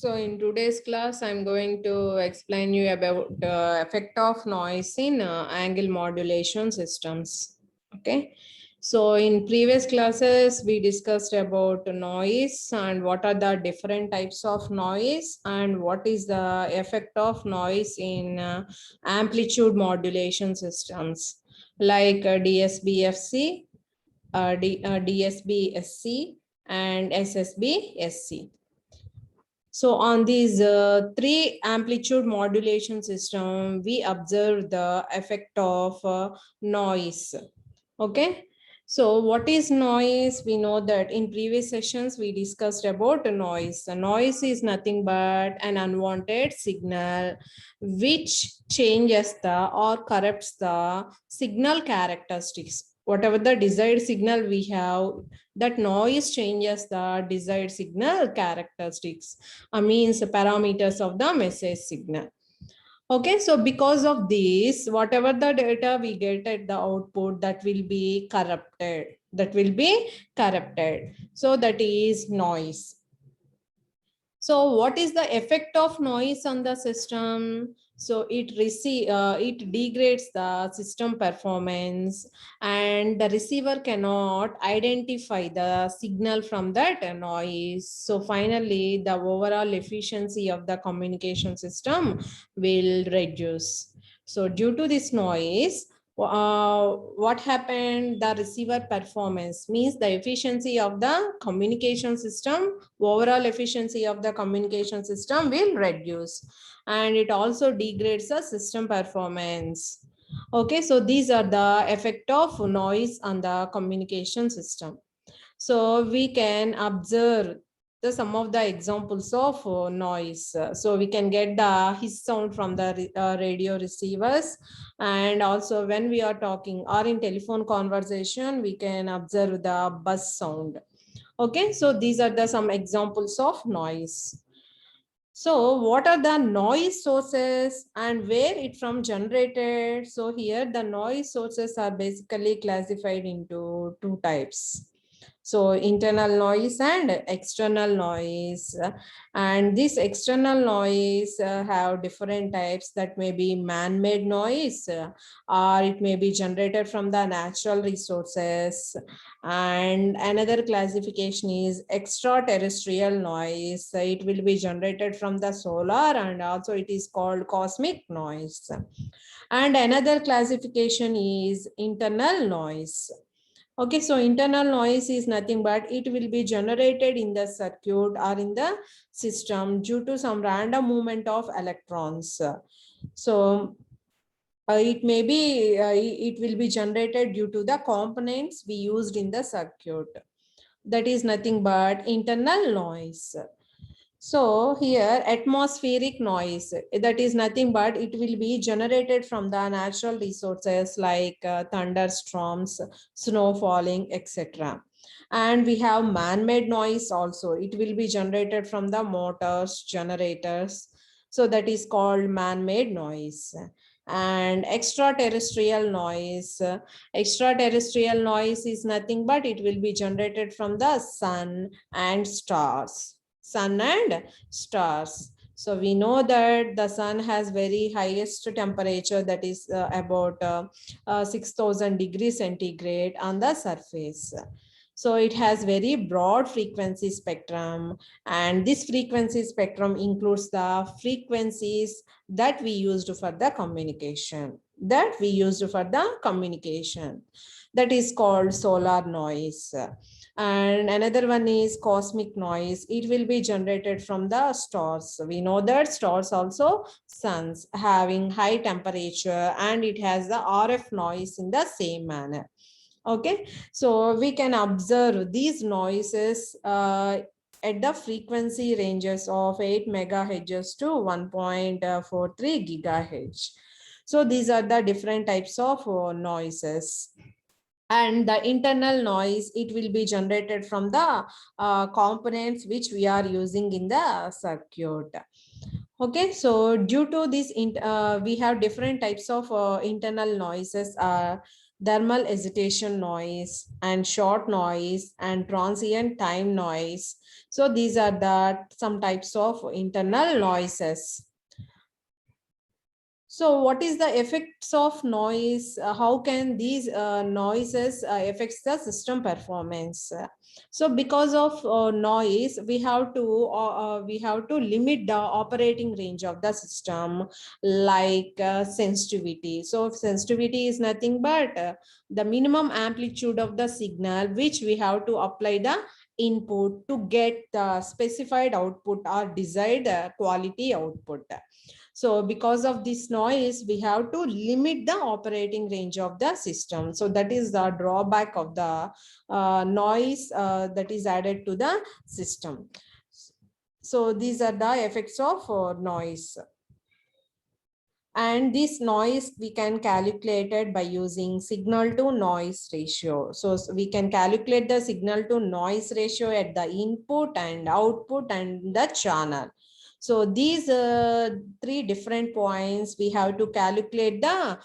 So in today's class, I'm going to explain you about the effect of noise in angle modulation systems. Okay. So in previous classes, we discussed about noise and what are the different types of noise and what is the effect of noise in amplitude modulation systems like DSBFC, DSB-SC and SSB-SC. So on these three amplitude modulation system, we observe the effect of noise. Okay. So what is noise? We know that in previous sessions, we discussed about noise. The noise is nothing but an unwanted signal which changes the or corrupts the signal characteristics. Whatever the desired signal we have, that noise changes the desired signal characteristics, means parameters of the message signal. Okay, so because of this, whatever the data we get at the output, that will be corrupted. That will be corrupted. So that is noise. So what is the effect of noise on the system? So it degrades the system performance, and the receiver cannot identify the signal from that noise. So finally, the overall efficiency of the communication system will reduce. So due to this noise, what happened? The receiver performance means the efficiency of the communication system, overall efficiency of the communication system will reduce, and it also degrades the system performance. Okay, so these are the effect of noise on the communication system. So we can observe some of the examples of noise. So we can get the hiss sound from the radio receivers, and also when we are talking or in telephone conversation, we can observe the buzz sound. Okay, so these are the some examples of noise. So what are the noise sources and where it from generated? So here the noise sources are basically classified into two types. So internal noise and external noise, and this external noise have different types. That may be man-made noise, or it may be generated from the natural resources, and another classification is extraterrestrial noise. It will be generated from the solar, and also it is called cosmic noise. And another classification is internal noise. Okay, so internal noise is nothing but it will be generated in the circuit or in the system due to some random movement of electrons. So it will be generated due to the components we used in the circuit. That is nothing but internal noise. So here atmospheric noise, that is nothing but it will be generated from the natural resources like thunderstorms, snow falling, etc. And we have man-made noise also. It will be generated from the motors, generators. So that is called man-made noise. And extraterrestrial noise. Extraterrestrial noise is nothing but it will be generated from the sun and stars. Sun and stars. So we know that the sun has very highest temperature, that is about 6,000 degrees centigrade on the surface. So it has very broad frequency spectrum, and this frequency spectrum includes the frequencies that we used for the communication. That is called solar noise. And another one is cosmic noise. It will be generated from the stars. We know that stars also suns having high temperature, and it has the RF noise in the same manner. Okay, so we can observe these noises at the frequency ranges of 8 megahertz to 1.43 gigahertz. So these are the different types of noises. And the internal noise, it will be generated from the components which we are using in the circuit. Okay, so due to this, we have different types of internal noises. thermal hesitation noise, and short noise, and transient time noise. So these are the some types of internal noises. So what is the effects of noise? How can these noises affects the system performance? So because of noise, we have to limit the operating range of the system, like sensitivity. So sensitivity is nothing but the minimum amplitude of the signal which we have to apply the input to get the specified output or desired quality output. So because of this noise, we have to limit the operating range of the system. So that is the drawback of the noise that is added to the system. So these are the effects of noise. And this noise we can calculate it by using signal to noise ratio. So we can calculate the signal to noise ratio at the input and output and the channel. So these three different points, we have to calculate the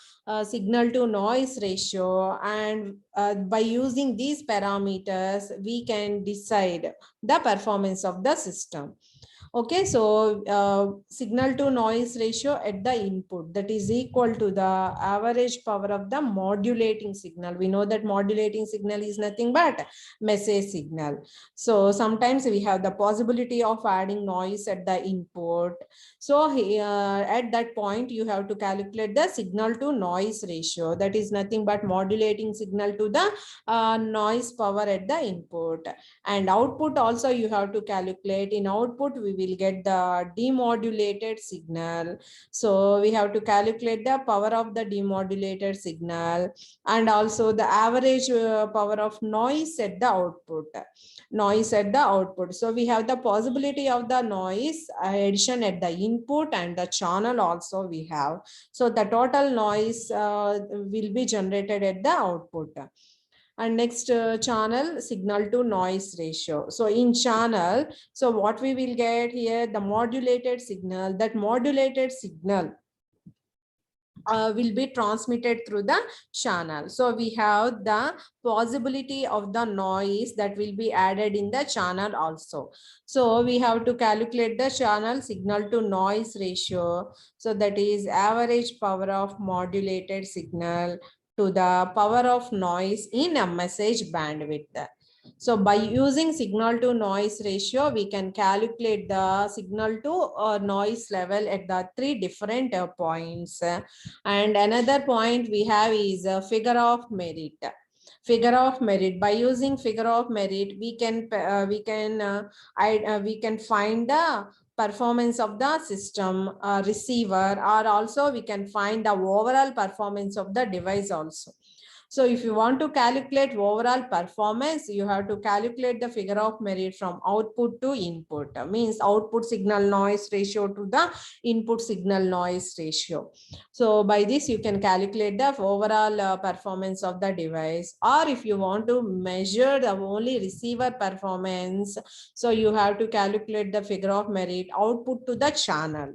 signal to noise ratio, and by using these parameters, we can decide the performance of the system. Okay, so signal to noise ratio at the input, that is equal to the average power of the modulating signal. We know that modulating signal is nothing but message signal. So sometimes we have the possibility of adding noise at the input. So at that point, you have to calculate the signal to noise ratio. That is nothing but modulating signal to the noise power at the input. And output also you have to calculate. In output, we will get the demodulated signal. So we have to calculate the power of the demodulated signal, and also the average power of noise at the output. Noise at the output. So we have the possibility of the noise addition at the input, and the channel also we have. So the total noise will be generated at the output. And next channel, signal to noise ratio. So in channel, so what we will get here, the modulated signal. That modulated signal will be transmitted through the channel. So we have the possibility of the noise that will be added in the channel also. So we have to calculate the channel signal to noise ratio. So that is average power of modulated signal to the power of noise in a message bandwidth. So by using signal to noise ratio, we can calculate the signal to noise level at the three different points. And another point we have is a figure of merit. Figure of merit. By using figure of merit, we can find the performance of the system receiver, or also we can find the overall performance of the device also. So if you want to calculate overall performance, you have to calculate the figure of merit from output to input. Means output signal noise ratio to the input signal noise ratio. So by this, you can calculate the overall performance of the device. Or if you want to measure the only receiver performance, so you have to calculate the figure of merit output to the channel.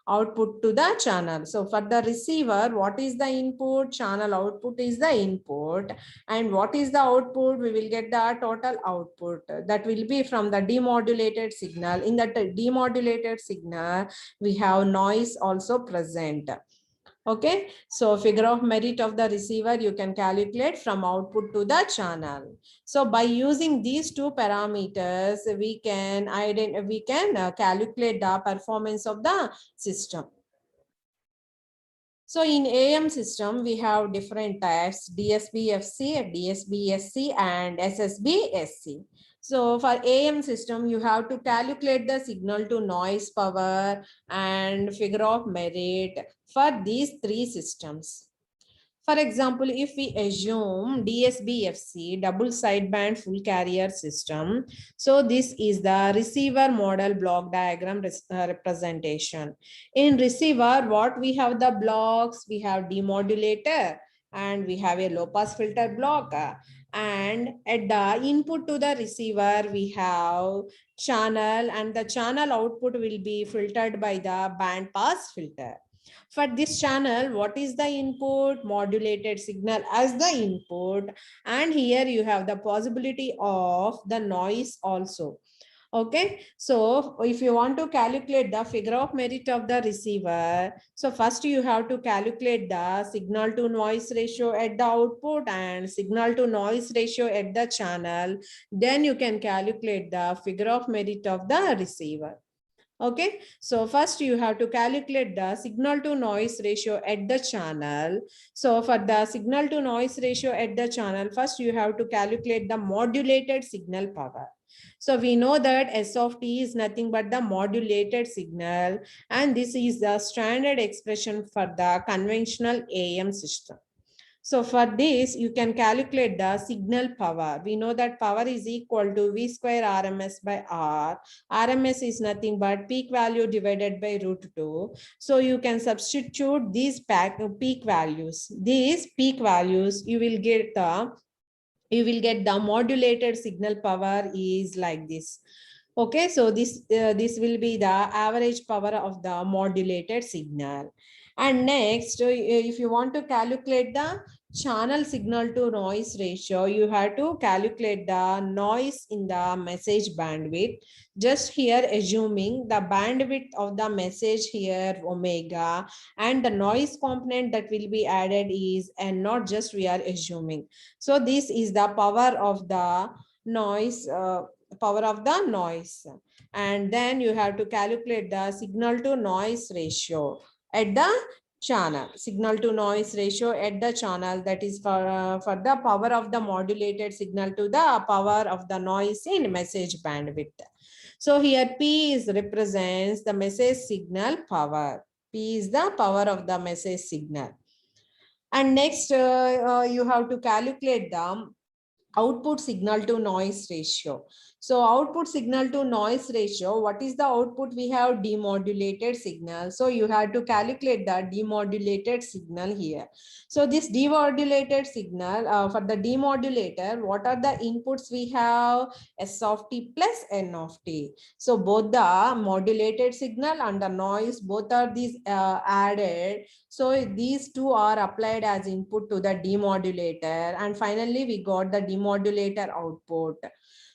Output to the channel. So for the receiver, what is the input? Channel output is the input. And what is the output? We will get the total output. That will be from the demodulated signal. In that demodulated signal, we have noise also present. Okay, so figure of merit of the receiver you can calculate from output to the channel. So by using these two parameters, we can calculate the performance of the system. So in AM system, we have different types: DSB-FC, DSB-SC, and SSB-SC. So for AM system, you have to calculate the signal to noise power and figure of merit for these three systems. For example, if we assume DSB-FC, double sideband full carrier system, so this is the receiver model block diagram representation. In receiver, what we have the blocks, we have demodulator and we have a low pass filter block. And at the input to the receiver, we have channel, and the channel output will be filtered by the band pass filter. For this channel, what is the input? Modulated signal as the input. And here you have the possibility of the noise also. Okay, so if you want to calculate the figure of merit of the receiver, so first you have to calculate the signal to noise ratio at the output and signal to noise ratio at the channel. Then you can calculate the figure of merit of the receiver. Okay, so first you have to calculate the signal to noise ratio at the channel. So for the signal to noise ratio at the channel, first you have to calculate the modulated signal power. So we know that S of t is nothing but the modulated signal, and this is the standard expression for the conventional AM system. So for this, you can calculate the signal power. We know that power is equal to V square RMS by R. RMS is nothing but peak value divided by root 2. So you can substitute these peak values. These peak values, you will get the modulated signal power is like this. Okay, so this will be the average power of the modulated signal. And next, if you want to calculate the channel signal to noise ratio, you have to calculate the noise in the message bandwidth. Just here assuming the bandwidth of the message here omega, and the noise component that will be added is and not just we are assuming. So this is the power of the noise, and then you have to calculate the signal to noise ratio at the channel. Signal to noise ratio at the channel, that is for the power of the modulated signal to the power of the noise in message bandwidth. So here P is represents the message signal power. P is the power of the message signal. And next, you have to calculate the output signal to noise ratio. So output signal to noise ratio, what is the output? We have demodulated signal. So you have to calculate the demodulated signal here. So this demodulated signal, for the demodulator, what are the inputs we have? S of t plus N of t. So both the modulated signal and the noise, both are these added. So these two are applied as input to the demodulator, and finally we got the demodulator output.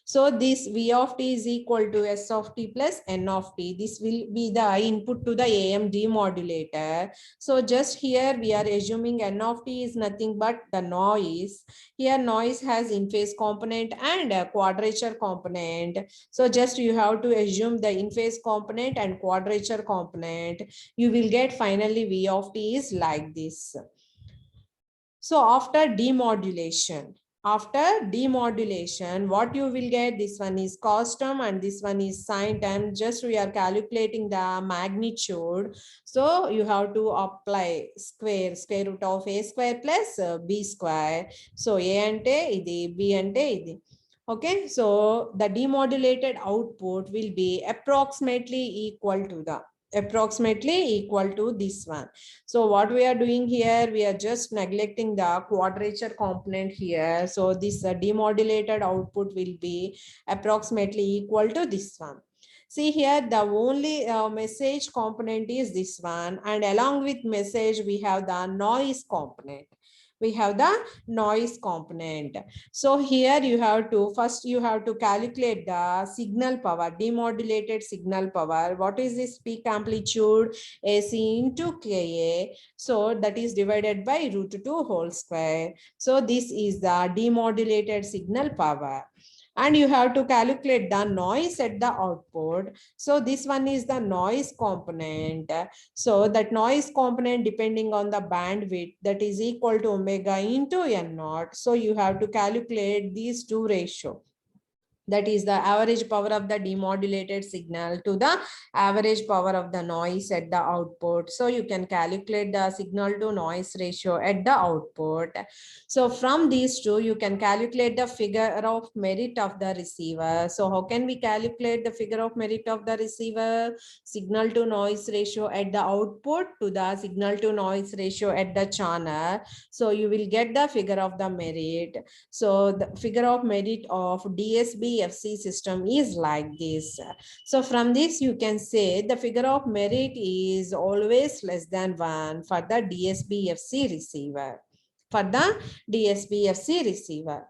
So this V of t is equal to S of t plus N of t. This will be the input to the AM demodulator. So just here we are assuming N of t is nothing but the noise. Here noise has in-phase component and a quadrature component. So just you have to assume the in-phase component and quadrature component. You will get finally V of t is like this. So after demodulation, what you will get? This one is cos term and this one is sine term. Just we are calculating the magnitude. So you have to apply square root of a square plus b square. So a ante idi, b ante idi. Okay, so the demodulated output will be approximately equal to this one. So what we are doing here, we are just neglecting the quadrature component here. So this demodulated output will be approximately equal to this one. See here, the only message component is this one, and along with message we have the noise component. So here you have to calculate the signal power, demodulated signal power. What is this peak amplitude? AC into Ka. So that is divided by root 2 whole square. So this is the demodulated signal power. And you have to calculate the noise at the output. So this one is the noise component. So that noise component, depending on the bandwidth, that is equal to omega into N naught. So you have to calculate these two ratio. That is the average power of the demodulated signal to the average power of the noise at the output. So you can calculate the signal to noise ratio at the output. So from these two, you can calculate the figure of merit of the receiver. So how can we calculate the figure of merit of the receiver? Signal to noise ratio at the output to the signal to noise ratio at the channel. So you will get the figure of the merit. So the figure of merit of DSB DSB-FC system is like this. So from this, you can say the figure of merit is always less than 1 for the DSB-FC receiver. For the DSB-FC receiver.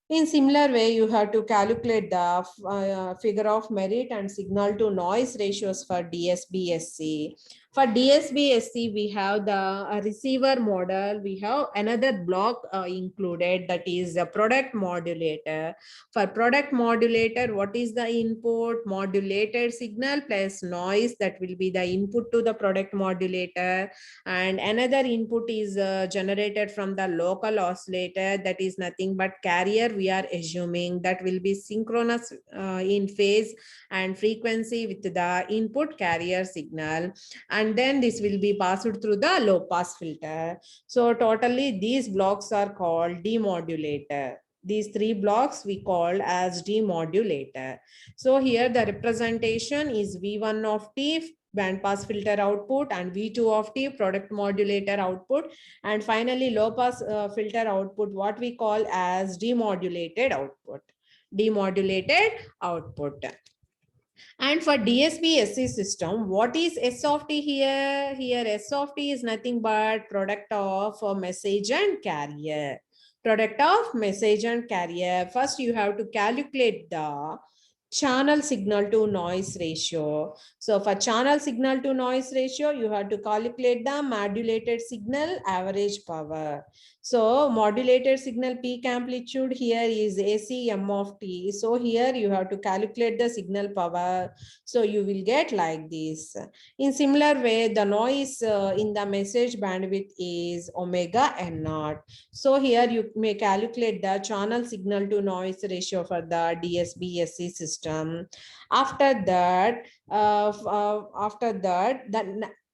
In similar way, you have to calculate the figure of merit and signal to noise ratios for DSB-SC. For DSB-SC, we have the receiver model. We have another block included, that is the product modulator. For product modulator, what is the input? Modulated signal plus noise, that will be the input to the product modulator. And another input is generated from the local oscillator, that is nothing but carrier. We are assuming that will be synchronous in phase and frequency with the input carrier signal, and then this will be passed through the low pass filter. So totally these blocks are called demodulator. These three blocks we call as demodulator. So here the representation is V1 of T, band pass filter output, and V2 of T, product modulator output, and finally low pass filter output, what we call as demodulated output. Demodulated output. And for DSB-SC system, what is S of T here? Here S of T is nothing but product of a message and carrier. Product of message and carrier. First, you have to calculate the channel signal to noise ratio. So for channel signal to noise ratio, you have to calculate the modulated signal average power. So modulated signal peak amplitude here is AC M of T. So here you have to calculate the signal power. So you will get like this. In similar way, the noise in the message bandwidth is omega N naught. So here you may calculate the channel signal to noise ratio for the DSB-SC system. After that, the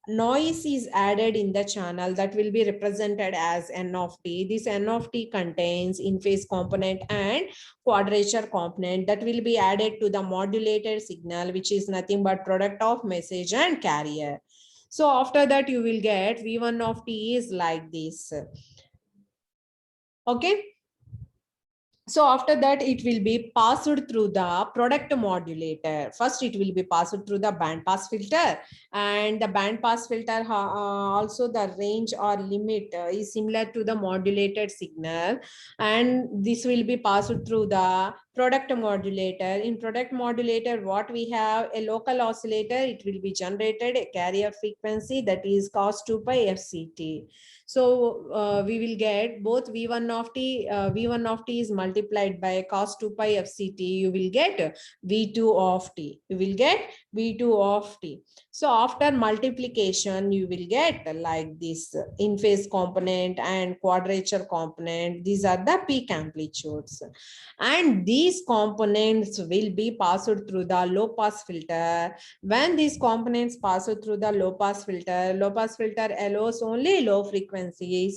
noise is added in the channel, that will be represented as N of T. This N of T contains in-phase component and quadrature component that will be added to the modulated signal, which is nothing but product of message and carrier. So after that, you will get V1 of T is like this. Okay. So after that, it will be passed through the product modulator. First, it will be passed through the band pass filter, and the band pass filter also the range or limit is similar to the modulated signal, and this will be passed through the product modulator. In product modulator, what we have a local oscillator, it will be generated a carrier frequency, that is cos 2 pi FCT. So we will get both V1 of T, V1 of T is multiplied by cos 2 pi FCT, you will get V2 of T. You will get V2 of T. So after multiplication, you will get like this in phase component and quadrature component. These are the peak amplitudes. And these components will be passed through the low pass filter. When these components pass through the low pass filter allows only low frequencies,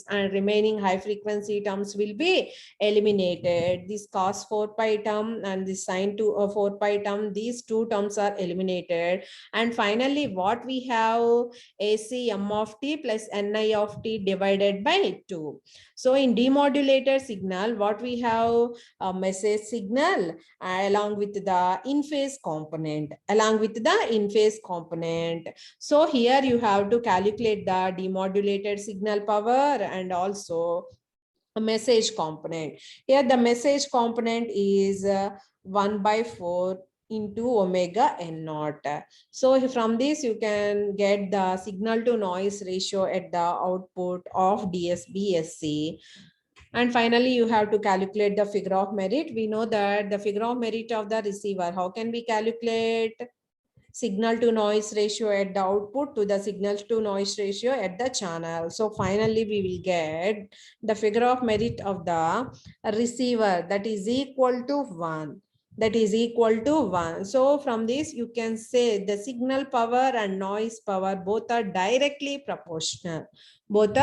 and remaining high frequency terms will be eliminated. This cos 4 pi term and this sin 4 pi term, these two terms are eliminated. And finally, what we have, AC M of T plus Ni of T divided by 2. So in demodulated signal, what we have, a message signal along with the in-phase component, So here you have to calculate the demodulated signal power and also a message component. Here the message component is 1 by 4 into omega N naught. So from this, you can get the signal to noise ratio at the output of DSB-SC. And finally, you have to calculate the figure of merit. We know that the figure of merit of the receiver, how can we calculate signal to noise ratio at the output to the signal to noise ratio at the channel? So finally, we will get the figure of merit of the receiver, that is equal to 1. So from this, you can say the signal power and noise power both are directly proportional. And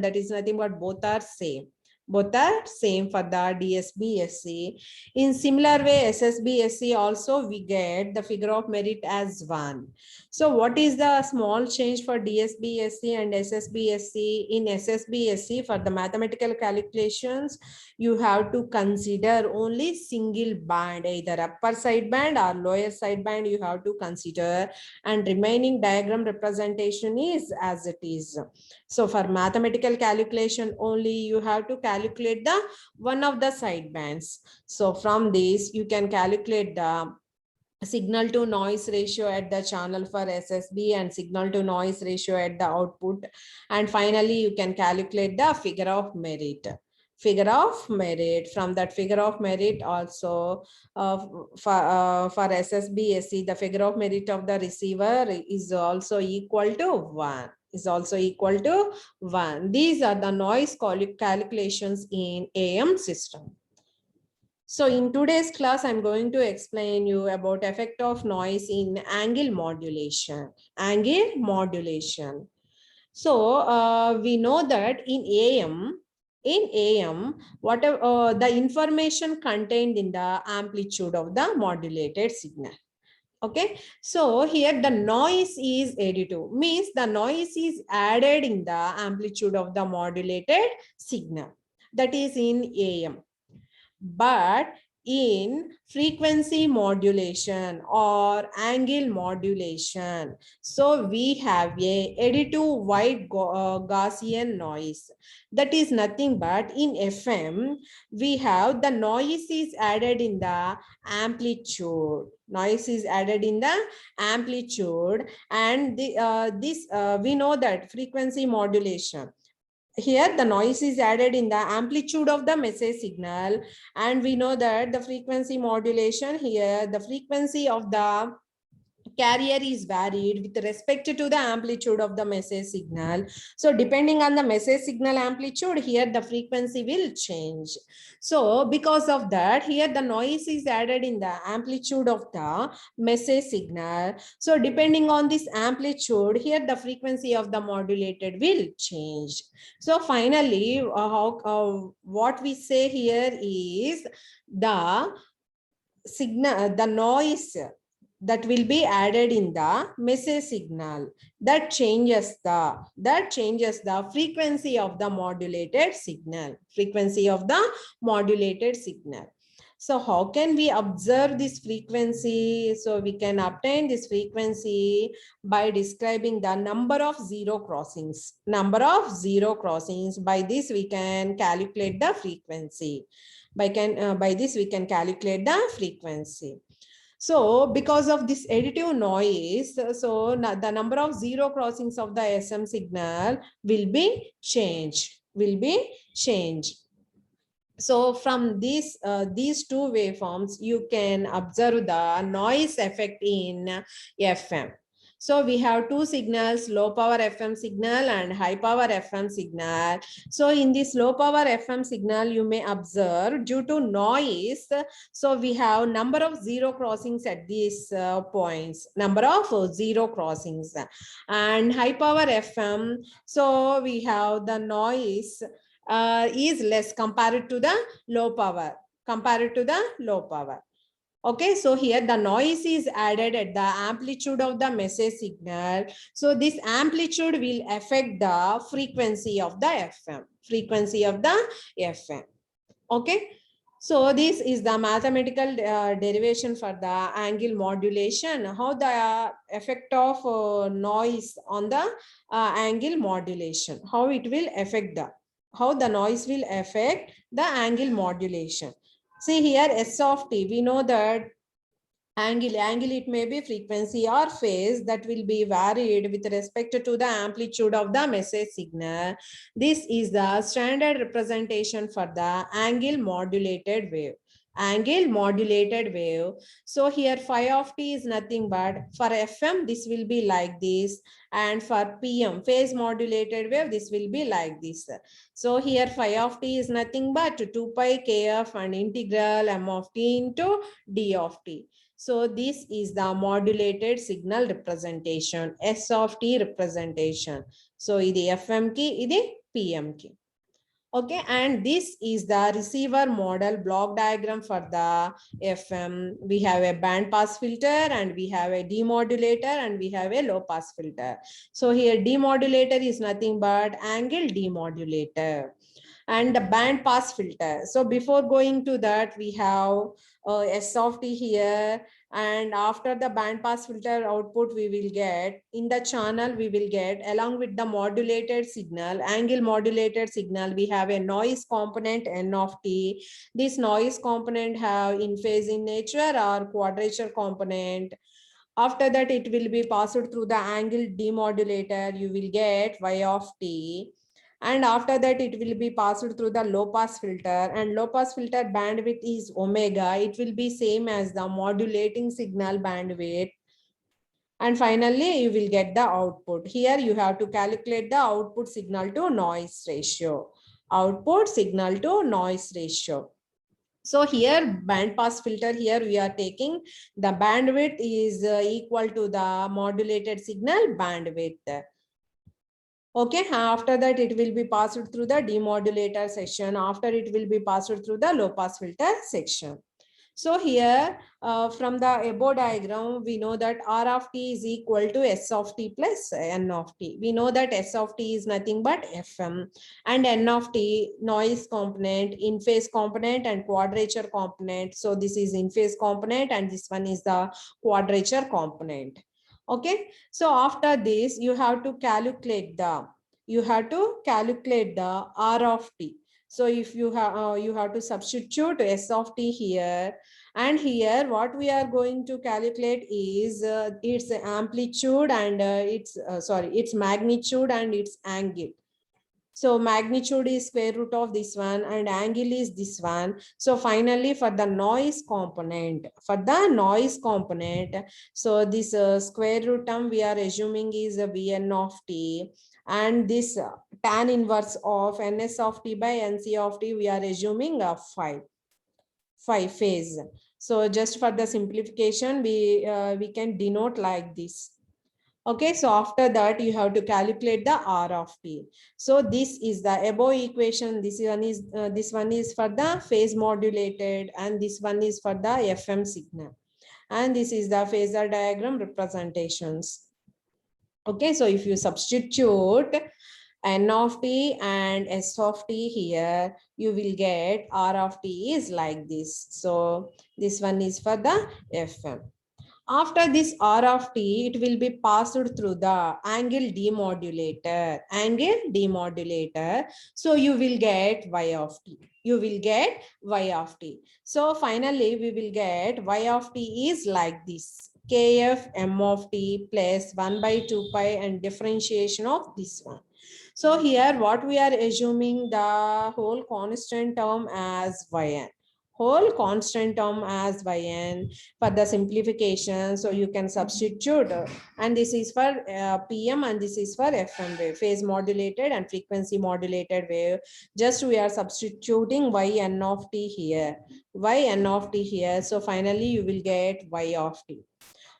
that is nothing but both are same. Both are same for the DSB-SC. In similar way, SSB-SC also we get the figure of merit as 1. So what is the small change for DSB-SC and SSB-SC? In SSB-SC, for the mathematical calculations, you have to consider only single band, either upper side band or lower side band you have to consider, and remaining diagram representation is as it is. So for mathematical calculation only you have to calculate the one of the side bands. So from this you can calculate the signal to noise ratio at the channel for SSB and signal to noise ratio at the output. And finally, you can calculate the figure of merit. Figure of merit. From that figure of merit also for SSB, SC, the figure of merit of the receiver is also equal to 1. Is also equal to 1. These are the noise calculations in AM system. So in today's class, I'm going to explain you about effect of noise in angle modulation. Angle modulation. So we know that in AM, whatever the information contained in the amplitude of the modulated signal. Okay, so here the noise is additive, means the noise is added in the amplitude of the modulated signal, that is in AM. But in frequency modulation or angle modulation, so we have a additive white Gaussian noise. That is nothing but in FM, we have the noise is added in the amplitude. Noise is added in the amplitude, and we know that frequency modulation, here the noise is added in the amplitude of the message signal, and we know that the frequency modulation, here the frequency of the carrier is varied with respect to the amplitude of the message signal. So depending on the message signal amplitude, here the frequency will change. So because of that, here the noise is added in the amplitude of the message signal. So depending on this amplitude, here the frequency of the modulated will change. So finally, what we say here is the signal, the noise that will be added in the message signal, that changes the frequency of the modulated signal, So how can we observe this frequency? So we can obtain this frequency by describing the number of zero crossings. By this we can calculate the frequency. By this we can calculate the frequency. So because of this additive noise, so the number of zero crossings of the SM signal will be changed. So from these two waveforms, you can observe the noise effect in FM. So we have two signals, low power FM signal and high power FM signal. So in this low power FM signal, you may observe due to noise, so we have number of zero crossings at these points, number of zero crossings. And high power FM, so we have the noise is less compared to the low power, Okay, so here the noise is added at the amplitude of the message signal. So this amplitude will affect the frequency of the FM. Okay, so this is the mathematical derivation for the angle modulation, how the effect of noise on the angle modulation, how the noise will affect the angle modulation. See here S of t, we know that angle it may be frequency or phase that will be varied with respect to the amplitude of the message signal. This is the standard representation for the angle modulated wave. So here phi of t is nothing but, for FM this will be like this, and for PM phase modulated wave this will be like this. So here phi of t is nothing but 2 pi kf and integral m of t into d of t. So this is the modulated signal representation, S of t representation. So this FM key, this PM key. Okay, and this is the receiver model block diagram for the FM. We have a band pass filter and we have a demodulator and we have a low pass filter. So here demodulator is nothing but angle demodulator and the band pass filter. So before going to that, we have S of T here, and after the band pass filter output we will get in the channel, we will get along with the modulated signal, angle modulated signal, we have a noise component N of T. This noise component have in phase in nature or quadrature component. After that it will be passed through the angle demodulator, you will get Y of T, and after that it will be passed through the low pass filter, and low pass filter bandwidth is omega, it will be same as the modulating signal bandwidth, and finally you will get the output. Here you have to calculate the output signal to noise ratio, output signal to noise ratio. So here band pass filter, here we are taking the bandwidth is equal to the modulated signal bandwidth. Okay, after that it will be passed through the demodulator section. After it will be passed through the low pass filter section. So here from the above diagram, we know that R of T is equal to S of T plus N of T. We know that S of T is nothing but FM, and N of T noise component, in phase component and quadrature component. So this is in phase component and this one is the quadrature component. Okay, so after this you have to calculate the R of T. So if you have to substitute S of T here, and here what we are going to calculate is its amplitude and its magnitude and its angle. So magnitude is square root of this one and angle is this one. So finally for the noise component, so this square root term we are assuming is a Vn of T, and this tan inverse of Ns of T by Nc of T we are assuming a 5 phase. So just for the simplification, we can denote like this. Okay, so after that you have to calculate the R of T. So this is the above equation. This one is for the phase modulated, and this one is for the FM signal, and this is the phasor diagram representations. Okay, so if you substitute N of T and S of T here, you will get R of T is like this. So this one is for the FM. After this R of T, it will be passed through the angle demodulator. So you will get Y of T. So finally, we will get Y of T is like this. Kf M of T plus 1 by 2 pi and differentiation of this one. So here what we are assuming the whole constant term as Yn. Whole constant term as Yn for the simplification. So you can substitute and this is for PM and this is for FM wave, phase modulated and frequency modulated wave. Just we are substituting Yn of T here. Yn of T here. So finally you will get Y of T.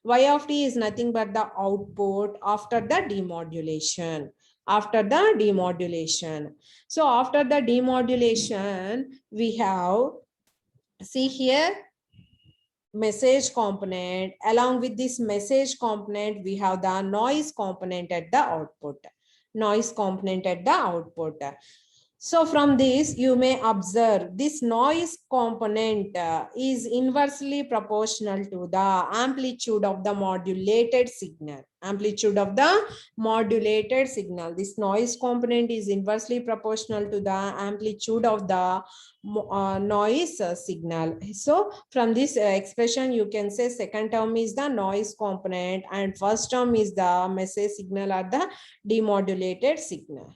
Y of T is nothing but the output after the demodulation. So after the demodulation, we have, see here, message component. Along with this message component, we have the noise component at the output. So from this, you may observe this noise component is inversely proportional to the amplitude of the modulated signal. This noise component is inversely proportional to the amplitude of the noise signal. So from this expression, you can say second term is the noise component and first term is the message signal or the demodulated signal.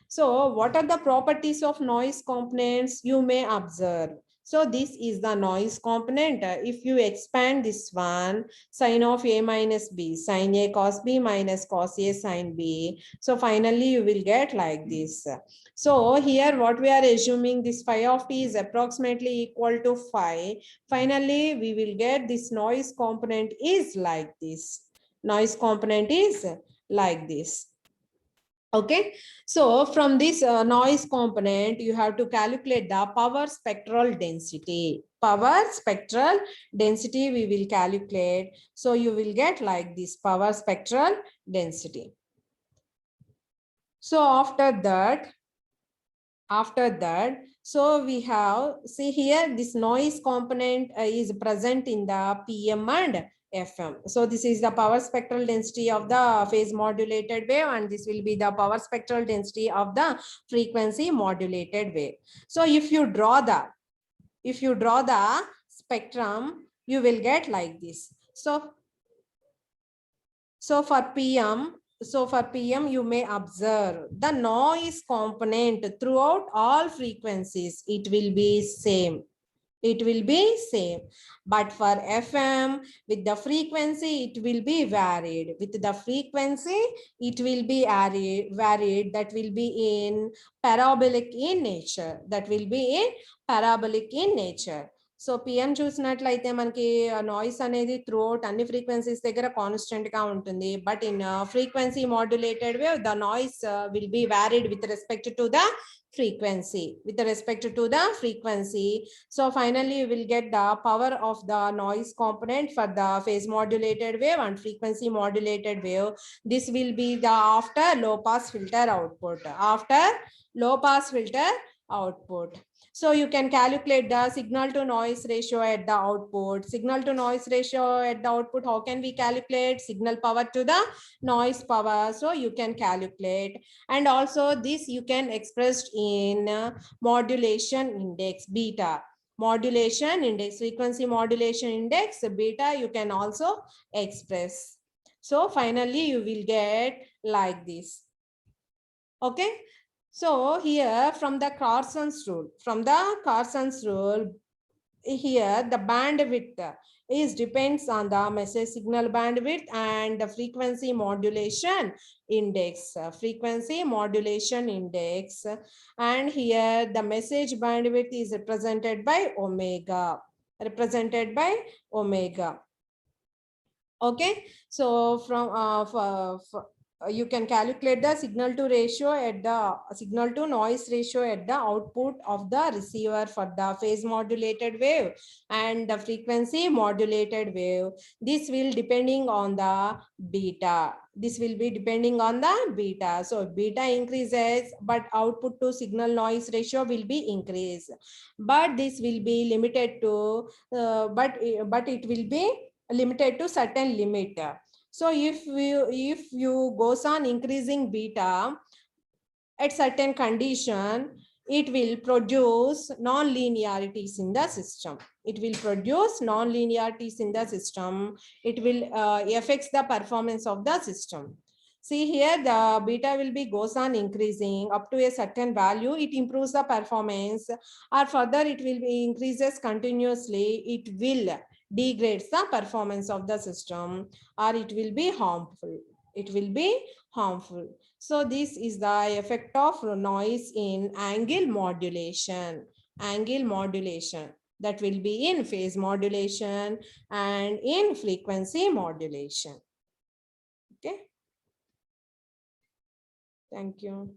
So what are the properties of noise components? You may observe. So this is the noise component. If you expand this one, sine of A minus B, sine A cos B minus cos A sine B. So finally you will get like this. So here what we are assuming, this phi of T is approximately equal to phi. Finally, we will get this noise component is like this. Okay, so from this noise component, you have to calculate the power spectral density. Power spectral density we will calculate. So you will get like this power spectral density. So after that, so we have, see here, this noise component is present in the PM and FM. So this is the power spectral density of the phase modulated wave, and this will be the power spectral density of the frequency modulated wave. So if you draw the spectrum, you will get like this. So for PM, you may observe the noise component throughout all frequencies. It will be same. It will be same. But for FM, with the frequency, it will be varied. With the frequency, it will be varied. That will be in parabolic in nature. That will be in parabolic in nature. So PM చూసినట్లయితే మనకి noise అనేది through out అన్ని frequencies దగ్గర constant గా ఉంటుంది. But in frequency modulated wave the noise will be varied with respect to the frequency. So finally you will get the power of the noise component for the phase modulated wave and frequency modulated wave. This will be the after low pass filter output. So you can calculate the signal to noise ratio at the output. How can we calculate? Signal power to the noise power. So you can calculate. And also this you can express in modulation index beta. Frequency modulation index beta you can also express. So finally you will get like this. Okay. So here from the Carson's rule, here the bandwidth depends on the message signal bandwidth and the frequency modulation index. And here the message bandwidth is represented by omega. Okay, so from you can calculate the signal to noise ratio at the output of the receiver for the phase modulated wave and the frequency modulated wave. This will depending on the beta. So beta increases, but output to signal noise ratio will be increased. But this will be limited to but it will be limited to certain limit. So if you goes on increasing beta at certain condition, it will produce non-linearities in the system. It will affect the performance of the system. See here, the beta will be goes on increasing up to a certain value. It improves the performance, or further it will be increases continuously. It will degrades the performance of the system, or it will be harmful. So this is the effect of noise in angle modulation. That will be in phase modulation and in frequency modulation. Okay, thank you.